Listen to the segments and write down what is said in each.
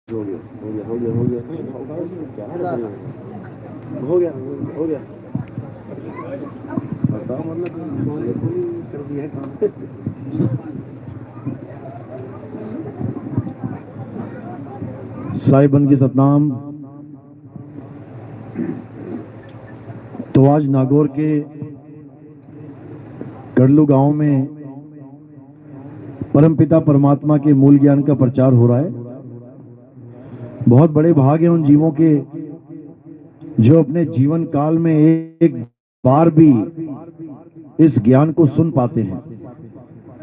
हो गया हो गया हो गया हो गया नहीं होगा क्या कर रहे हो? हो गया हो गया बताओ मतलब बिल्कुल ही कर दिया है काम। साहिबन की सतनाम। तो आज नागौर के गड़लू गांव में परमपिता परमात्मा के मूल ज्ञान का प्रचार हो रहा है। बहुत बड़े भाग हैं उन जीवों के जो अपने जीवन काल में एक बार भी इस ज्ञान को सुन पाते हैं,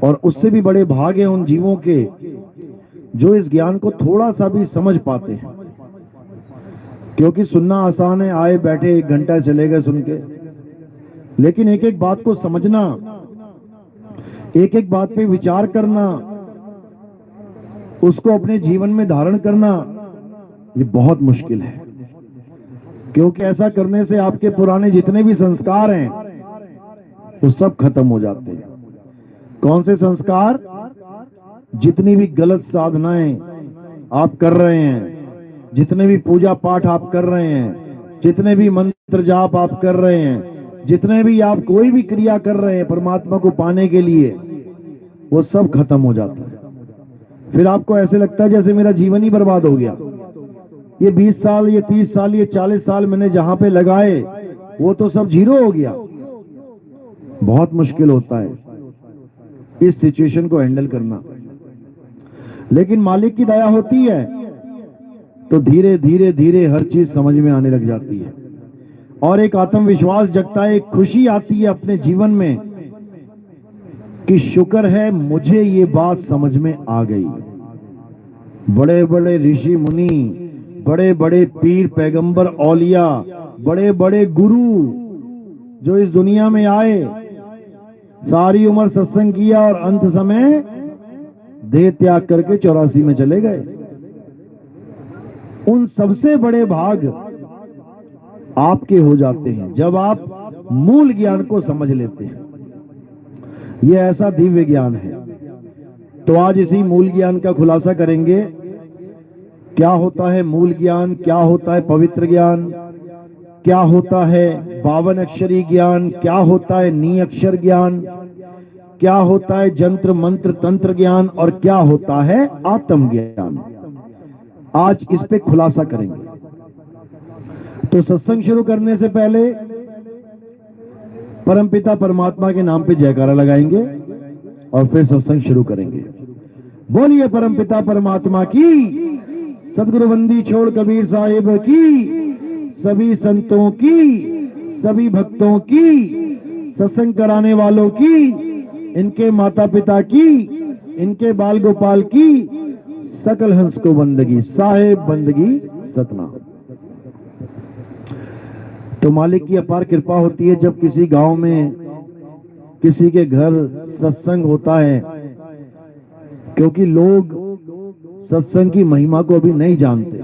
और उससे भी बड़े भाग हैं उन जीवों के जो इस ज्ञान को थोड़ा सा भी समझ पाते हैं। क्योंकि सुनना आसान है, आए बैठे 1 घंटा चले गए सुन के, लेकिन एक एक बात को समझना, एक एक बात पे विचार करना, उसको अपने जीवन में धारण करना, ये बहुत मुश्किल है। क्योंकि ऐसा करने से आपके पुराने जितने भी संस्कार हैं वो सब खत्म हो जाते हैं। कौन से संस्कार? जितनी भी गलत साधनाएं आप कर रहे हैं, जितने भी पूजा पाठ आप कर रहे हैं, जितने भी मंत्र जाप आप कर रहे हैं, जितने भी आप कोई भी क्रिया कर रहे हैं परमात्मा को पाने के लिए, वो सब खत्म हो जाता है। फिर आपको ऐसे लगता है जैसे मेरा जीवन ही बर्बाद हो गया। ये 20 साल, ये 30 साल, ये 40 साल मैंने जहां पे लगाए वो तो सब जीरो हो गया। बहुत मुश्किल होता है इस सिचुएशन को हैंडल करना, लेकिन मालिक की दया होती है तो धीरे धीरे धीरे हर चीज समझ में आने लग जाती है, और एक आत्मविश्वास जगता है, एक खुशी आती है अपने जीवन में कि शुक्र है मुझे ये बात समझ में आ गई। बड़े बड़े ऋषि मुनि, बड़े बड़े पीर पैगंबर औलिया, बड़े बड़े गुरु जो इस दुनिया में आए, सारी उम्र सत्संग किया और अंत समय देह त्याग करके 84 में चले गए। उन सबसे बड़े भाग आपके हो जाते हैं जब आप मूल ज्ञान को समझ लेते हैं। यह ऐसा दिव्य ज्ञान है। तो आज इसी मूल ज्ञान का खुलासा करेंगे। क्या होता है मूल ज्ञान, क्या होता है पवित्र ज्ञान, क्या होता है 52 अक्षरी ज्ञान, क्या होता है निअक्षर ज्ञान, क्या होता है जंत्र मंत्र तंत्र ज्ञान, और क्या होता है आत्म ज्ञान। आज इस पे खुलासा करेंगे। तो सत्संग शुरू करने से पहले परमपिता परमात्मा के नाम पे जयकारा लगाएंगे और फिर सत्संग शुरू करेंगे। बोलिए परमपिता परमात्मा की, सदगुरु बंदी छोड़ कबीर साहिब की, सभी संतों की, सभी भक्तों की, सत्संग कराने वालों की, इनके माता पिता की, इनके बाल गोपाल की, सकल हंस को बंदगी, साहेब बंदगी सतना। तो मालिक की अपार कृपा होती है जब किसी गांव में किसी के घर सत्संग होता है, क्योंकि लोग सत्संग की महिमा को अभी नहीं जानते।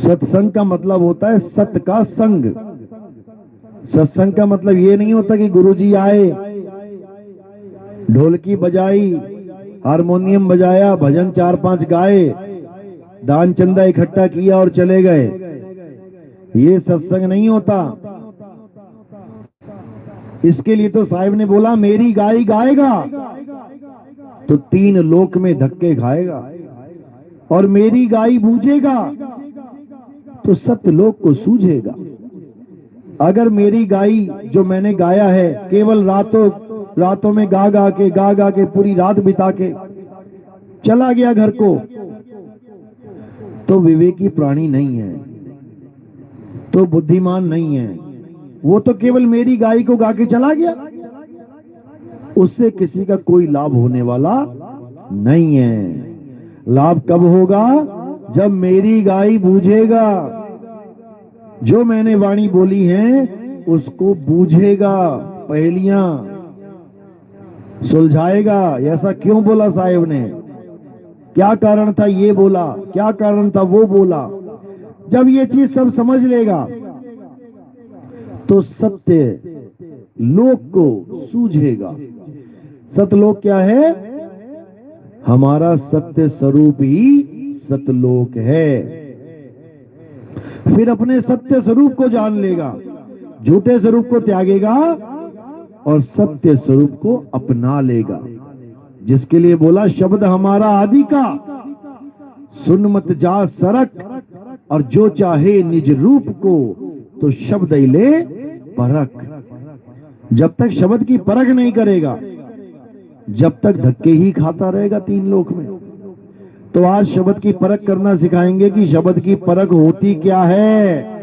सत्संग का मतलब होता है सत का संग। सत्संग का मतलब ये नहीं होता कि गुरुजी आए, ढोलकी बजाई, हारमोनियम बजाया, भजन 4-5 गाए, दान चंदा इकट्ठा किया और चले गए। ये सत्संग नहीं होता। इसके लिए तो साहिब ने बोला मेरी गाय गाएगा तो 3 लोक में धक्के खाएगा, और मेरी गाय बूझेगा तो 7 लोक को सूझेगा। अगर मेरी गाय जो मैंने गाया है केवल रातों में गा गा के पूरी रात बिता के चला गया घर को, तो विवेकी प्राणी नहीं है, तो बुद्धिमान नहीं है। वो तो केवल मेरी गाय को गा के चला गया, उससे किसी का कोई लाभ होने वाला नहीं है। लाभ कब होगा? जब मेरी गाय बूझेगा, जो मैंने वाणी बोली है उसको बूझेगा, पहेलियां सुलझाएगा। ऐसा क्यों बोला साहिब ने, क्या कारण था ये बोला, क्या कारण था वो बोला। जब ये चीज सब समझ लेगा तो सत्य लोक को सूझेगा। सतलोक क्या है? हमारा सत्य स्वरूप ही सतलोक है। फिर अपने सत्य स्वरूप को जान लेगा, झूठे स्वरूप को त्यागेगा और सत्य स्वरूप को अपना लेगा। जिसके लिए बोला शब्द हमारा आदि का, सुन मत जा सरक, और जो चाहे निज रूप को तो शब्द ही ले परख। जब तक शब्द की परख नहीं करेगा, जब तक धक्के ही खाता रहेगा तीन लोक में। तो आज शब्द की परख करना सिखाएंगे कि शब्द की परख होती क्या है।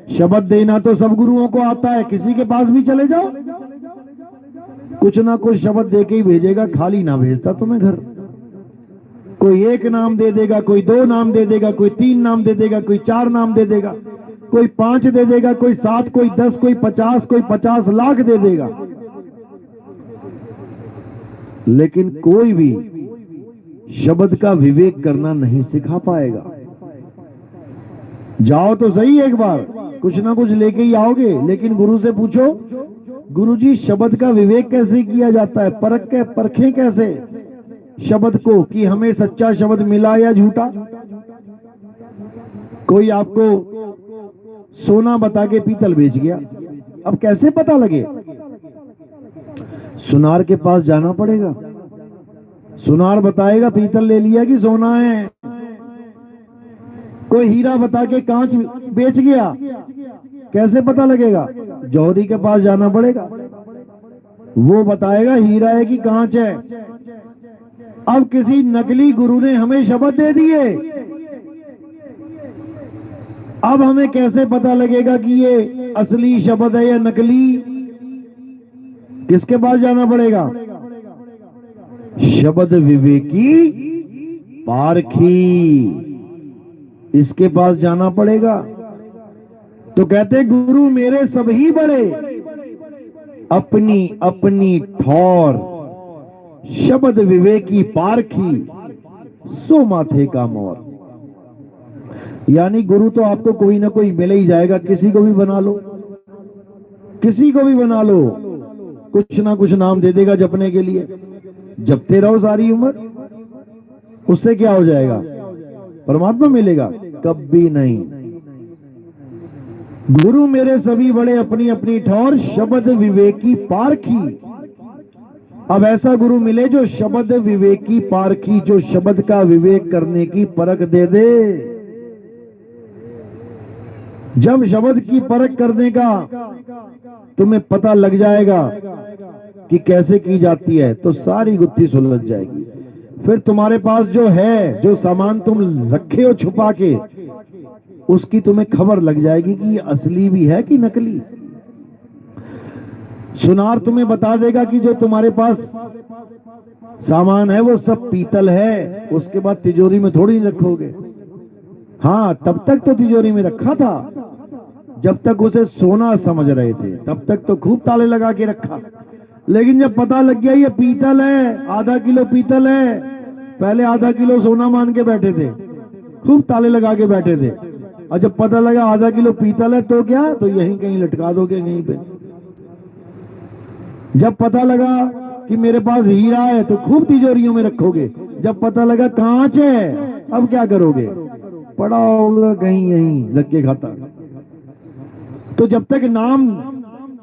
शब्द देना तो सब गुरुओं को आता है, किसी के पास भी चले जाओ कुछ ना कुछ शब्द दे के ही भेजेगा, खाली ना भेजता तुम्हें घर। कोई एक नाम दे देगा, कोई दो नाम दे देगा, कोई तीन नाम दे देगा, कोई चार नाम दे देगा, कोई 5 दे देगा, कोई 7, कोई 10, कोई 50, कोई 50 लाख दे देगा। लेकिन कोई भी शब्द का विवेक करना नहीं सिखा पाएगा। जाओ तो सही, एक बार कुछ ना कुछ लेके ही आओगे, लेकिन गुरु से पूछो, गुरुजी शब्द का विवेक कैसे किया जाता है, परखें कैसे शब्द को कि हमें सच्चा शब्द मिला या झूठा। कोई आपको सोना बता के पीतल बेच गया, अब कैसे पता लगे? सुनार के पास जाना पड़ेगा, सुनार बताएगा पीतल ले लिया कि सोना है। कोई हीरा बता के कांच बेच गया, कैसे पता लगेगा? जौहरी के पास जाना पड़ेगा, वो बताएगा हीरा है कि कांच है। अब किसी नकली गुरु ने हमें शब्द दे दिए, अब हमें कैसे पता लगेगा कि ये असली शब्द है या नकली? किसके पास जाना पड़ेगा? शब्द विवेकी पारखी, इसके पास जाना पड़ेगा। तो कहते गुरु मेरे सभी बड़े, अपनी अपनी ठौर, शब्द विवेकी पारखी, सो माथे का मोर। यानी गुरु तो आपको कोई ना कोई मिल ही जाएगा, किसी को भी बना लो, किसी को भी बना लो, कुछ ना कुछ नाम दे देगा जपने के लिए। जपते रहो सारी उम्र, उससे क्या हो जाएगा? परमात्मा मिलेगा? कभी नहीं। गुरु मेरे सभी बड़े, अपनी अपनी ठौर, शब्द विवेकी पारखी। अब ऐसा गुरु मिले जो शब्द विवेकी पारखी, जो शब्द का विवेक करने की परख दे दे। जब शब्द की परख करने का तुम्हें पता लग जाएगा कि कैसे की जाती है, तो सारी गुत्थी सुलझ जाएगी। फिर तुम्हारे पास जो है, जो सामान तुम रखे हो छुपा के, उसकी तुम्हें खबर लग जाएगी कि ये असली भी है कि नकली। सुनार तुम्हें बता देगा कि जो तुम्हारे पास सामान है वो सब पीतल है, उसके बाद तिजोरी में थोड़ी रखोगे। हाँ, तब तक तो तिजोरी में रखा था, जब तक उसे सोना समझ रहे थे, तब तक तो खूब ताले लगा के रखा। लेकिन जब पता लग गया ये पीतल है, आधा किलो पीतल है, पहले आधा किलो सोना मान के बैठे थे, खूब ताले लगा के बैठे थे, और जब पता लगा आधा किलो पीतल है तो क्या, तो यहीं कहीं लटका दोगे कहीं पे। जब पता लगा कि मेरे पास हीरा है तो खूब तिजोरियों में रखोगे, जब पता लगा कांच है अब क्या करोगे? पड़ा होगा कहीं यहीं धक्के खाता। तो जब तक नाम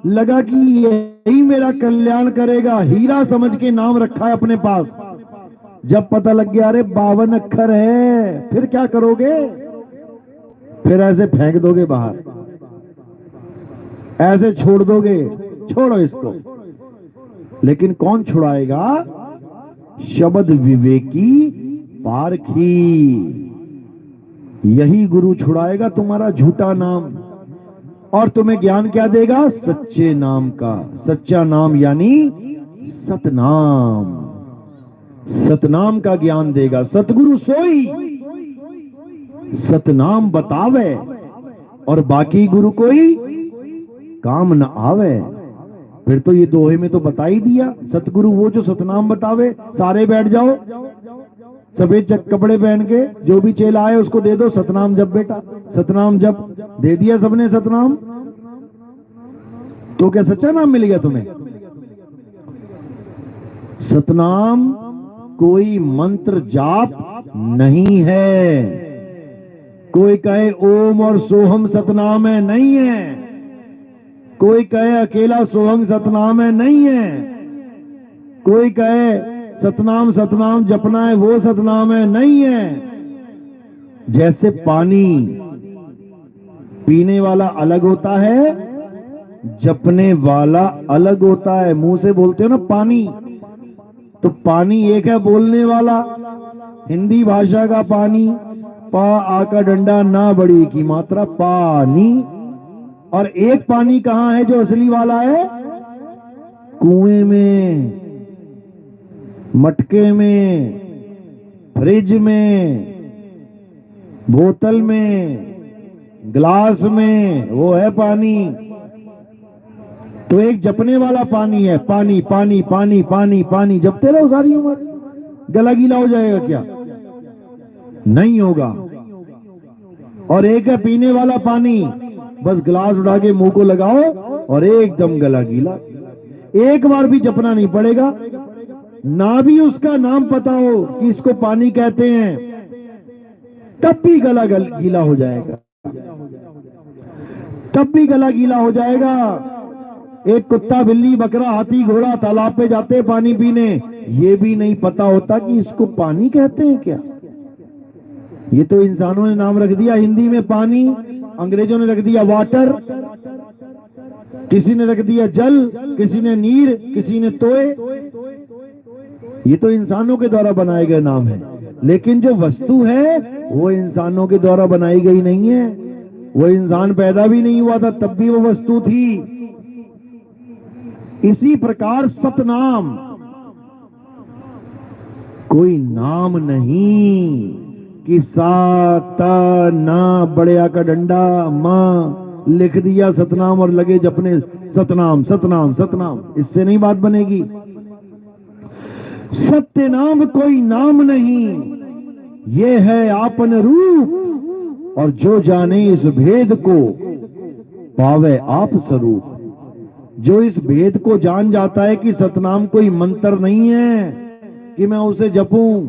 लगा कि यही मेरा कल्याण करेगा, हीरा समझ के नाम रखा है अपने पास, जब पता लग गया अरे 52 अक्षर है, फिर क्या करोगे? फिर ऐसे फेंक दोगे बाहर, ऐसे छोड़ दोगे, छोड़ो इसको। लेकिन कौन छुड़ाएगा? शब्द विवेकी पारखी, यही गुरु छुड़ाएगा तुम्हारा झूठा नाम, और तुम्हें ज्ञान क्या देगा? सच्चे नाम का। सच्चा नाम यानी सतनाम, सतनाम का ज्ञान देगा। सतगुरु सोई सतनाम बतावे, और बाकी गुरु कोई काम न आवे। फिर तो ये दोहे में तो बता ही दिया, सतगुरु वो जो सतनाम बतावे। सारे बैठ जाओ, सफेद कपड़े पहन के, जो भी चेला आए उसको दे दो सतनाम जप बेटा, सतनाम जप। दे दिया सबने सतनाम, तो क्या सच्चा नाम मिल गया तुम्हें? सतनाम कोई मंत्र जाप नहीं है। कोई कहे ओम और सोहम सतनाम है, नहीं है। कोई कहे अकेला सोहम सतनाम है, नहीं है। कोई कहे सतनाम सतनाम जपना है, वो सतनाम है, नहीं है। जैसे पानी पीने वाला अलग होता है, जपने वाला अलग होता है। मुंह से बोलते हो ना पानी, तो पानी एक है बोलने वाला, हिंदी भाषा का पानी, पा आ का डंडा ना बड़ी की मात्रा पानी। और एक पानी कहां है जो असली वाला है? कुएं में, मटके में, फ्रिज में, बोतल में, ग्लास में, वो है पानी। तो एक जपने वाला पानी है, पानी पानी पानी पानी पानी, जपते रहो सारी उम्र। गला गीला हो जाएगा क्या? नहीं होगा। और एक है पीने वाला पानी, बस गिलास उठा के मुंह को लगाओ और एकदम गला गीला। एक बार भी जपना नहीं पड़ेगा, ना भी उसका नाम पता हो कि इसको पानी कहते हैं, तब भी गला गीला हो जाएगा, तब भी गला गीला हो जाएगा। एक कुत्ता, बिल्ली, बकरा, हाथी, घोड़ा तालाब पे जाते पानी पीने, ये भी नहीं पता होता कि इसको पानी कहते हैं क्या। ये तो इंसानों ने नाम रख दिया, हिंदी में पानी, अंग्रेजों ने रख दिया वाटर, किसी ने रख दिया जल, किसी ने नीर, किसी ने तोय। ये तो इंसानों के द्वारा बनाए गए नाम है, लेकिन जो वस्तु है वो इंसानों के द्वारा बनाई गई नहीं है। वो इंसान पैदा भी नहीं हुआ था तब भी वो वस्तु थी। इसी प्रकार सतनाम कोई नाम नहीं कि सा ता ना बड़े का डंडा मां लिख दिया सतनाम और लगे जपने सतनाम सतनाम सतनाम। इससे नहीं बात बनेगी। सत्य नाम कोई नाम नहीं, ये है आपन रूप, और जो जाने इस भेद को पावे आप स्वरूप। जो इस भेद को जान जाता है कि सतनाम कोई मंत्र नहीं है कि मैं उसे जपूं।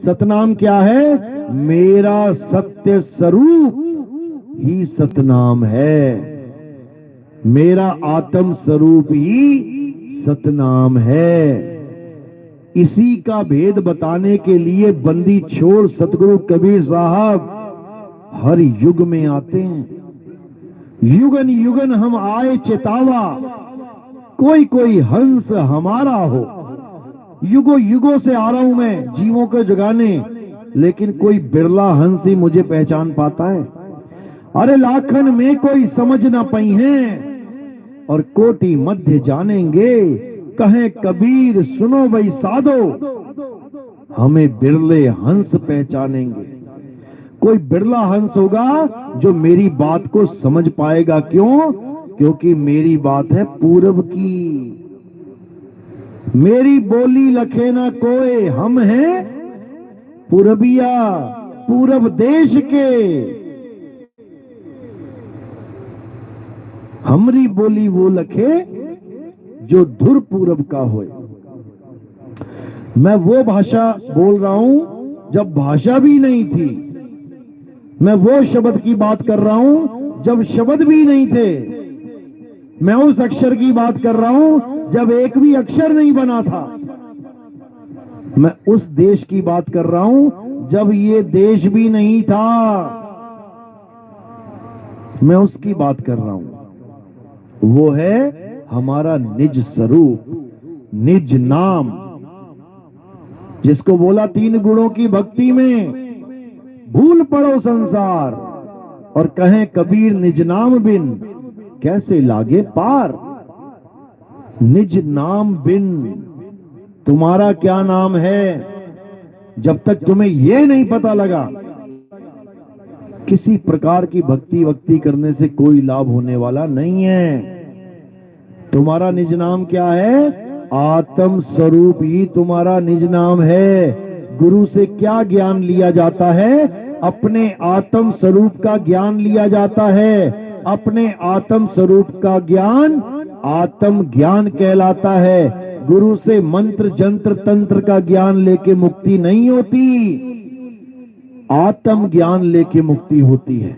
सतनाम क्या है? मेरा सत्य स्वरूप ही सतनाम है। मेरा आत्म स्वरूप ही सतनाम है। इसी का भेद बताने के लिए बंदी छोड़ सतगुरु कबीर साहब हर युग में आते हैं। युगन युगन हम आए चेतावा, कोई कोई हंस हमारा हो। युगों युगों से आ रहा हूं मैं जीवों को जगाने, लेकिन कोई बिरला हंस ही मुझे पहचान पाता है। अरे लाखन में कोई समझ ना पाई है, और कोटि मध्य जानेंगे। कहें कबीर सुनो भाई साधो, हमें बिरले हंस पहचानेंगे। कोई बिरला हंस होगा जो मेरी बात को समझ पाएगा। क्यों? क्योंकि मेरी बात है पूरब की। मेरी बोली लखे ना कोई, हम हैं पूरबिया, पूरब देश के। हमरी बोली वो लखे जो धुर पूरब का होए। मैं वो भाषा बोल रहा हूं जब भाषा भी नहीं थी। मैं वो शब्द की बात कर रहा हूं जब शब्द भी नहीं थे। मैं उस अक्षर की बात कर रहा हूं जब एक भी अक्षर नहीं बना था। मैं उस देश की बात कर रहा हूं जब ये देश भी नहीं था। मैं उसकी बात कर रहा हूं। वो है हमारा निज स्वरूप, निज नाम, जिसको बोला 3 गुणों की भक्ति में भूल पड़ो संसार, और कहें कबीर निज नाम बिन कैसे लागे पार। निज नाम बिन तुम्हारा क्या नाम है, जब तक तुम्हें ये नहीं पता लगा, किसी प्रकार की भक्ति करने से कोई लाभ होने वाला नहीं है। तुम्हारा निज नाम क्या है? आत्म स्वरूप ही तुम्हारा निज नाम है। गुरु से क्या ज्ञान लिया जाता है? अपने आत्म स्वरूप का ज्ञान लिया जाता है। अपने आत्म स्वरूप का ज्ञान आत्म ज्ञान कहलाता है। गुरु से मंत्र जंत्र तंत्र का ज्ञान लेके मुक्ति नहीं होती, आत्म ज्ञान लेके मुक्ति होती है।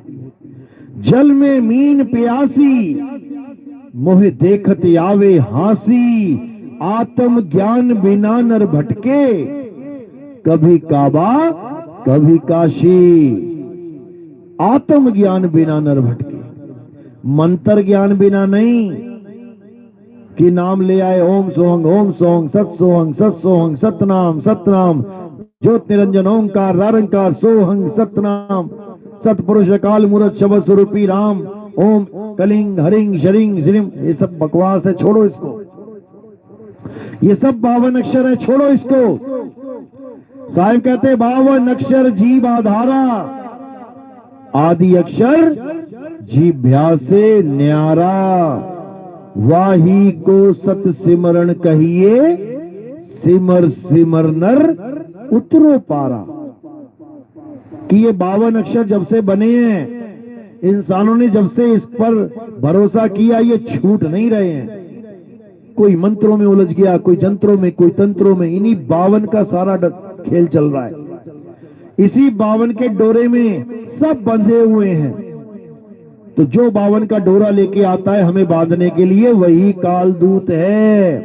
जल में मीन प्यासी, मोह देखत आवे हासी, आत्म ज्ञान बिना नर भटके, कभी काबा कभी काशी। आत्म ज्ञान बिना नर भटके, मंत्र ज्ञान बिना नहीं कि नाम ले आए ओम सोहंग सत सोहंग सतनाम सतनाम, ज्योत निरंजन ओंकार रारंकार सोहंग सतनाम, सतपुरुष काल मूरत शब्द स्वरूपी राम, ओम कलिंग हरिंग शरिंग श्रीम। ये सब बकवास है, छोड़ो इसको। ये सब 52 अक्षर है, छोड़ो इसको। साहिब कहते 52 अक्षर जीव आधारा, आदि अक्षर जीभ्या से न्यारा, वाही को सत सिमरण कहिए, सिमर सिमर नर उतरो पारा। कि ये 52 अक्षर जब से बने हैं, इंसानों ने जब से इस पर भरोसा किया, ये छूट नहीं रहे हैं। कोई मंत्रों में उलझ गया, कोई जंत्रों में, कोई तंत्रों में, इन्हीं 52 का सारा खेल चल रहा है। इसी 52 के डोरे में सब बंधे हुए हैं। तो जो 52 का डोरा लेके आता है हमें बांधने के लिए, वही काल दूत है।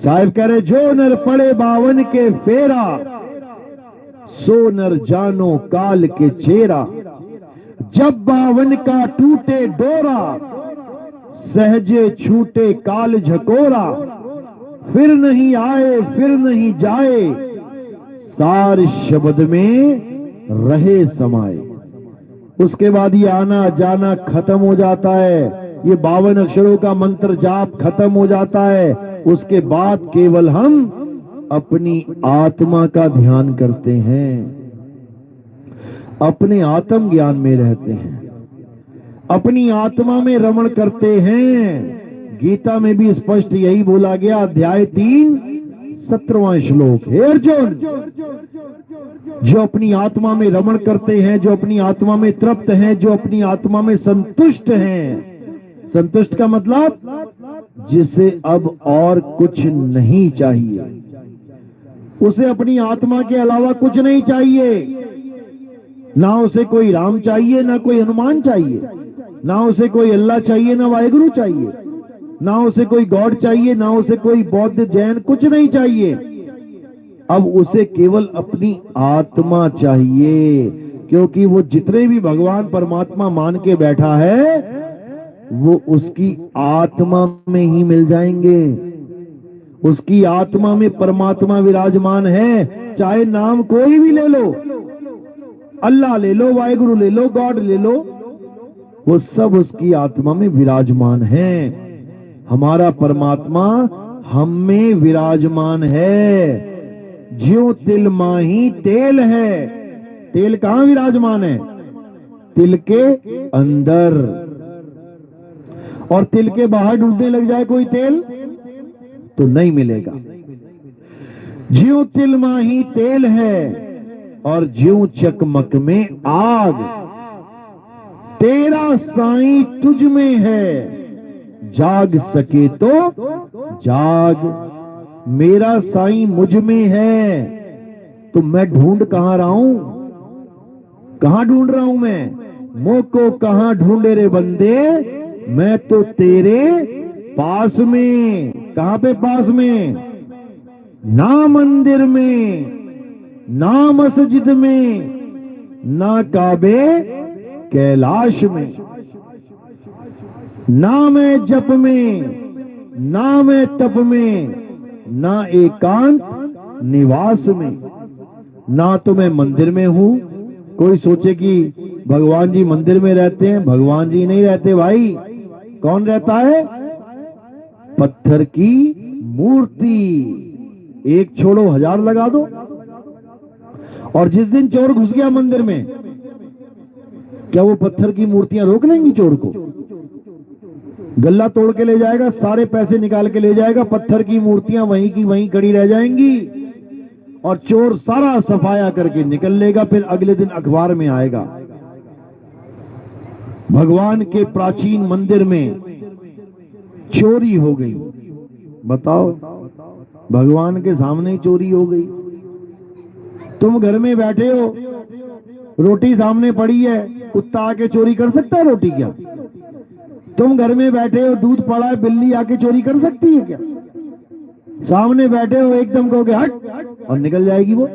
साहिब कह रहे जो नर पड़े 52 के फेरा, सो नर जानो काल के चेरा। जब 52 का टूटे डोरा, सहजे छूटे काल झकोरा। फिर नहीं आए फिर नहीं जाए, सार शब्द में रहे समाये। उसके बाद ये आना जाना खत्म हो जाता है, ये 52 अक्षरों का मंत्र जाप खत्म हो जाता है। उसके बाद केवल हम अपनी आत्मा का ध्यान करते हैं, अपने आत्म ज्ञान में रहते हैं, अपनी आत्मा में रमण करते हैं। गीता में भी स्पष्ट यही बोला गया, अध्याय 3 17वां श्लोक। हे अर्जुन, जो अपनी आत्मा में रमण करते हैं, जो अपनी आत्मा में तृप्त हैं, जो अपनी आत्मा में संतुष्ट हैं। संतुष्ट का मतलब जिसे अब और कुछ नहीं चाहिए, उसे अपनी आत्मा के अलावा कुछ नहीं चाहिए। ना उसे कोई राम चाहिए, ना कोई हनुमान चाहिए, ना उसे कोई अल्लाह चाहिए, ना वाहेगुरु चाहिए, ना उसे कोई गॉड चाहिए, ना उसे कोई बौद्ध जैन, कुछ नहीं चाहिए। अब उसे केवल अपनी आत्मा चाहिए, क्योंकि वो जितने भी भगवान परमात्मा मान के बैठा है, वो उसकी आत्मा में ही मिल जाएंगे। उसकी आत्मा में परमात्मा विराजमान है। चाहे नाम कोई भी ले लो, अल्लाह ले लो, वाहेगुरु ले लो, गॉड ले लो, वो सब उसकी आत्मा में विराजमान है। हमारा परमात्मा हम में विराजमान है। ज्यों तिल माही तेल है। तेल कहां विराजमान है? तिल के अंदर। और तिल के बाहर डूबने लग जाए कोई तेल तो नहीं मिलेगा। ज्यों तिल माही तेल है और ज्यों चकमक में आग। तेरा साईं तुझ में है, जाग सके तो जाग। मेरा साईं मुझ में है, तो मैं ढूंढ कहां रहा हूं? कहां ढूंढ रहा हूं मैं? मुझ को कहां ढूंढे रे बंदे, मैं तो तेरे पास में। कहां पे पास में? ना मंदिर में, ना मस्जिद में, ना काबे कैलाश में, ना मैं जप में, ना मैं तप में, ना एकांत निवास में। ना तो मैं मंदिर में हूं। कोई सोचे कि भगवान जी मंदिर में रहते हैं, भगवान जी नहीं रहते भाई। कौन रहता है? पत्थर की मूर्ति। एक छोड़ो 1000 लगा दो। और जिस दिन चोर घुस गया मंदिर में, क्या वो पत्थर की मूर्तियां रोक लेंगी चोर को? गल्ला तोड़ के ले जाएगा, सारे पैसे निकाल के ले जाएगा, पत्थर की मूर्तियां वहीं की वहीं खड़ी रह जाएंगी और चोर सारा सफाया करके निकल लेगा। फिर अगले दिन अखबार में आएगा, भगवान के प्राचीन मंदिर में चोरी हो गई। बताओ, भगवान के सामने ही चोरी हो गई। तुम घर में बैठे हो, रोटी सामने पड़ी है, कुत्ता आके चोरी कर सकता है रोटी क्या? तुम घर में बैठे हो, दूध पड़ा है, बिल्ली आके चोरी कर सकती है क्या? सामने बैठे हो, एकदम कहोगे हट और निकल जाएगी वो।